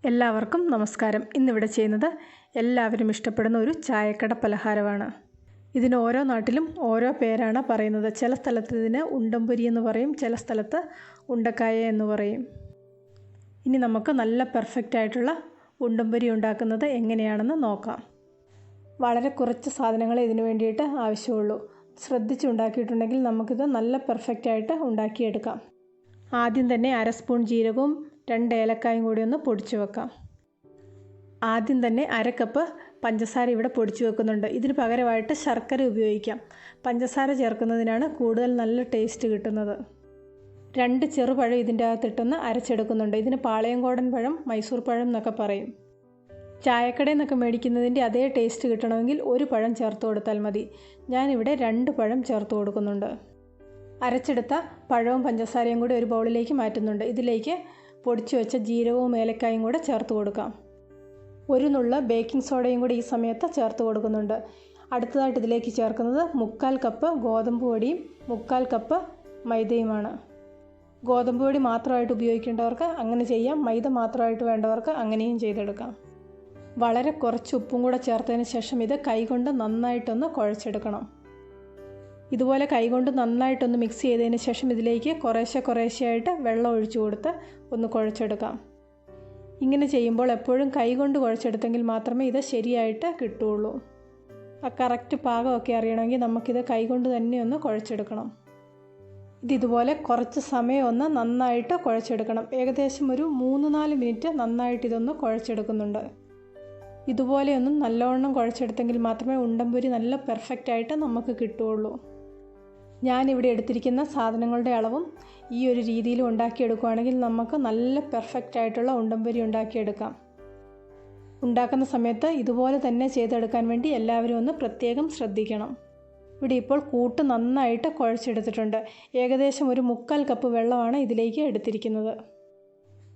എല്ലാവർക്കും നമസ്കാരം. ഇന്നിവിടെ ചെയ്യുന്നത് എല്ലാവരും ഇഷ്ടപ്പെടുന്ന ഒരു ചായക്കട പലഹാരമാണ്. ഇതിന് ഓരോ നാട്ടിലും ഓരോ പേരാണ് പറയുന്നത്. ചില സ്ഥലത്ത് ഇതിന് ഉണ്ടംപൊരി എന്ന് പറയും, ചില സ്ഥലത്ത് ഉണ്ടക്കായ എന്ന് പറയും. ഇനി നമുക്ക് നല്ല പെർഫെക്റ്റ് ആയിട്ടുള്ള ഉണ്ടംപൊരി ഉണ്ടാക്കുന്നത് എങ്ങനെയാണെന്ന് നോക്കാം. വളരെ കുറച്ച് സാധനങ്ങളെ ഇതിനു വേണ്ടിയിട്ട് ആവശ്യമുള്ളൂ. ശ്രദ്ധിച്ചുണ്ടാക്കിയിട്ടുണ്ടെങ്കിൽ നമുക്കിത് നല്ല പെർഫെക്റ്റ് ആയിട്ട് ഉണ്ടാക്കിയെടുക്കാം. ആദ്യം തന്നെ 1/2 സ്പൂൺ ജീരകവും 2 ഏലക്കായും കൂടി ഒന്ന് പൊടിച്ചു വെക്കാം. ആദ്യം തന്നെ 1/2 കപ്പ് പഞ്ചസാര ഇവിടെ പൊടിച്ചു വെക്കുന്നുണ്ട്. ഇതിന് പകരമായിട്ട് ശർക്കര ഉപയോഗിക്കാം. പഞ്ചസാര ചേർക്കുന്നതിനാണ് കൂടുതൽ നല്ല ടേസ്റ്റ് കിട്ടുന്നത്. 2 ചെറുപഴം ഇതിൻ്റെ അകത്തിട്ടൊന്ന് അരച്ചെടുക്കുന്നുണ്ട്. ഇതിന് പാളയംകോടൻ പഴം, മൈസൂർ പഴം എന്നൊക്കെ പറയും. ചായക്കടയിൽ നിന്നൊക്കെ മേടിക്കുന്നതിൻ്റെ അതേ ടേസ്റ്റ് കിട്ടണമെങ്കിൽ 1 പഴം ചേർത്ത് കൊടുത്താൽ മതി. ഞാനിവിടെ 2 പഴം ചേർത്ത് കൊടുക്കുന്നുണ്ട്. അരച്ചെടുത്ത പഴവും പഞ്ചസാരയും കൂടി ഒരു ബൗളിലേക്ക് മാറ്റുന്നുണ്ട്. ഇതിലേക്ക് പൊടിച്ചു വെച്ച ജീരകവും ഏലക്കായും കൂടെ ചേർത്ത് കൊടുക്കാം. 1 നുള്ള ബേക്കിംഗ് സോഡയും കൂടി ഈ സമയത്ത് ചേർത്ത് കൊടുക്കുന്നുണ്ട്. അടുത്തതായിട്ട് ഇതിലേക്ക് ചേർക്കുന്നത് 1/4 കപ്പ് ഗോതമ്പ് പൊടിയും 1/4 കപ്പ് മൈദയുമാണ്. ഗോതമ്പ് പൊടി മാത്രമായിട്ട് ഉപയോഗിക്കേണ്ടവർക്ക് അങ്ങനെ ചെയ്യാം, മൈദ മാത്രമായിട്ട് വേണ്ടവർക്ക് അങ്ങനെയും ചെയ്തെടുക്കാം. വളരെ കുറച്ച് ഉപ്പും കൂടെ ചേർത്തതിന് ശേഷം ഇത് കൈകൊണ്ട് നന്നായിട്ടൊന്ന് കുഴച്ചെടുക്കണം. ഇതുപോലെ കൈകൊണ്ട് നന്നായിട്ടൊന്ന് മിക്സ് ചെയ്തതിന് ശേഷം ഇതിലേക്ക് കുറേശ്ശെയായിട്ട് വെള്ളം ഒഴിച്ചു കൊടുത്ത് ഒന്ന് കുഴച്ചെടുക്കാം. ഇങ്ങനെ ചെയ്യുമ്പോൾ എപ്പോഴും കൈകൊണ്ട് കുഴച്ചെടുത്തെങ്കിൽ മാത്രമേ ഇത് ശരിയായിട്ട് കിട്ടുകയുള്ളൂ. ആ കറക്റ്റ് പാകമൊക്കെ അറിയണമെങ്കിൽ നമുക്കിത് കൈകൊണ്ട് തന്നെ ഒന്ന് കുഴച്ചെടുക്കണം. ഇതുപോലെ കുറച്ച് സമയം ഒന്ന് നന്നായിട്ട് കുഴച്ചെടുക്കണം. ഏകദേശം ഒരു 3-4 മിനിറ്റ് നന്നായിട്ട് ഇതൊന്ന് കുഴച്ചെടുക്കുന്നുണ്ട്. ഇതുപോലെയൊന്നും നല്ലവണ്ണം കുഴച്ചെടുത്തെങ്കിൽ മാത്രമേ ഉണ്ടംപൊരി നല്ല പെർഫെക്റ്റായിട്ട് നമുക്ക് കിട്ടുകയുള്ളൂ. ഞാനിവിടെ എടുത്തിരിക്കുന്ന സാധനങ്ങളുടെ അളവും ഈ ഒരു രീതിയിൽ ഉണ്ടാക്കിയെടുക്കുകയാണെങ്കിൽ നമുക്ക് നല്ല പെർഫെക്റ്റ് ആയിട്ടുള്ള ഉണ്ടംപൊരി ഉണ്ടാക്കിയെടുക്കാം. ഉണ്ടാക്കുന്ന സമയത്ത് ഇതുപോലെ തന്നെ ചെയ്തെടുക്കാൻ വേണ്ടി എല്ലാവരും ഒന്ന് പ്രത്യേകം ശ്രദ്ധിക്കണം. ഇവിടെ ഇപ്പോൾ കൂട്ട് നന്നായിട്ട് കുഴച്ചെടുത്തിട്ടുണ്ട്. ഏകദേശം ഒരു 1/4 കപ്പ് വെള്ളമാണ് ഇതിലേക്ക് എടുത്തിരിക്കുന്നത്.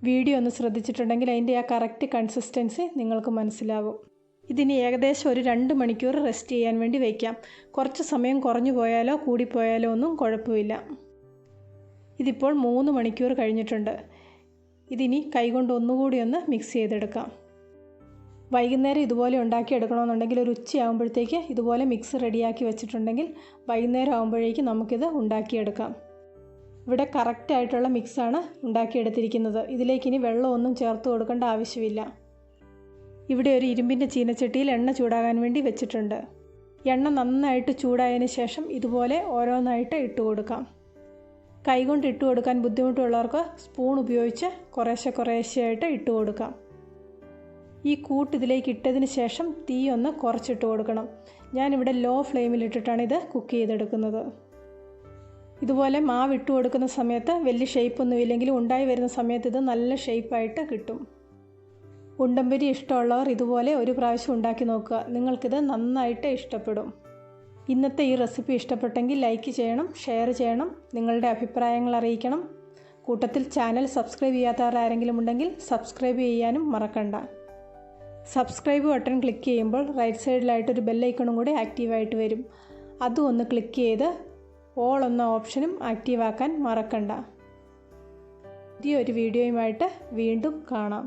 വീഡിയോ ഒന്ന് ശ്രദ്ധിച്ചിട്ടുണ്ടെങ്കിൽ അതിൻ്റെ ആ കറക്റ്റ് കൺസിസ്റ്റൻസി നിങ്ങൾക്ക് മനസ്സിലാകും. ഇതിന് ഏകദേശം ഒരു 2 മണിക്കൂർ റെസ്റ്റ് ചെയ്യാൻ വേണ്ടി വയ്ക്കാം. കുറച്ച് സമയം കുറഞ്ഞു പോയാലോ കൂടിപ്പോയാലോ ഒന്നും കുഴപ്പമില്ല. ഇതിപ്പോൾ 3 മണിക്കൂർ കഴിഞ്ഞിട്ടുണ്ട്. ഇതിനി കൈകൊണ്ട് ഒന്നുകൂടി ഒന്ന് മിക്സ് ചെയ്തെടുക്കാം. വൈകുന്നേരം ഇതുപോലെ ഉണ്ടാക്കിയെടുക്കണമെന്നുണ്ടെങ്കിൽ ഒരു ഉച്ചയാകുമ്പോഴത്തേക്ക് ഇതുപോലെ മിക്സ് റെഡിയാക്കി വെച്ചിട്ടുണ്ടെങ്കിൽ വൈകുന്നേരം ആകുമ്പോഴേക്ക് നമുക്കിത് ഉണ്ടാക്കിയെടുക്കാം. ഇവിടെ കറക്റ്റായിട്ടുള്ള മിക്സാണ് ഉണ്ടാക്കിയെടുത്തിരിക്കുന്നത്. ഇതിലേക്കിനി വെള്ളമൊന്നും ചേർത്ത് കൊടുക്കേണ്ട ആവശ്യമില്ല. ഇവിടെ ഒരു ഇരുമ്പിൻ്റെ ചീനച്ചട്ടിയിൽ എണ്ണ ചൂടാകാൻ വേണ്ടി വെച്ചിട്ടുണ്ട്. എണ്ണ നന്നായിട്ട് ചൂടായതിന് ശേഷം ഇതുപോലെ ഓരോന്നായിട്ട് ഇട്ട് കൊടുക്കാം. കൈകൊണ്ട് ഇട്ട് കൊടുക്കാൻ ബുദ്ധിമുട്ടുള്ളവർക്ക് സ്പൂൺ ഉപയോഗിച്ച് കുറേശ്ശെയായിട്ട് ഇട്ട് കൊടുക്കാം. ഈ കൂട്ട് ഇതിലേക്ക് ഇട്ടതിന് ശേഷം തീ ഒന്ന് കുറച്ചിട്ട് കൊടുക്കണം. ഞാനിവിടെ ലോ ഫ്ലെയിമിലിട്ടിട്ടാണ് ഇത് കുക്ക് ചെയ്തെടുക്കുന്നത്. ഇതുപോലെ മാവ് ഇട്ട് കൊടുക്കുന്ന സമയത്ത് വലിയ ഷേപ്പൊന്നും ഇല്ലെങ്കിലും ഉണ്ടായി വരുന്ന സമയത്ത് ഇത് നല്ല ഷേപ്പായിട്ട് കിട്ടും. ഉണ്ടംപൊരി ഇഷ്ടമുള്ളവർ ഇതുപോലെ ഒരു പ്രാവശ്യം ഉണ്ടാക്കി നോക്കുക. നിങ്ങൾക്കിത് നന്നായിട്ട് ഇഷ്ടപ്പെടും. ഇന്നത്തെ ഈ റെസിപ്പി ഇഷ്ടപ്പെട്ടെങ്കിൽ ലൈക്ക് ചെയ്യണം, ഷെയർ ചെയ്യണം, നിങ്ങളുടെ അഭിപ്രായങ്ങൾ അറിയിക്കണം. കൂട്ടത്തിൽ ചാനൽ സബ്സ്ക്രൈബ് ചെയ്യാത്തവർ ആരെങ്കിലും ഉണ്ടെങ്കിൽ സബ്സ്ക്രൈബ് ചെയ്യാനും മറക്കണ്ട. സബ്സ്ക്രൈബ് ബട്ടൺ ക്ലിക്ക് ചെയ്യുമ്പോൾ റൈറ്റ് സൈഡിലായിട്ടൊരു ബെല്ലൈക്കണും കൂടി ആക്റ്റീവായിട്ട് വരും. അതും ഒന്ന് ക്ലിക്ക് ചെയ്ത് ഓൾ എന്ന ഓപ്ഷനും ആക്റ്റീവാക്കാൻ മറക്കണ്ട. പുതിയൊരു വീഡിയോയുമായിട്ട് വീണ്ടും കാണാം.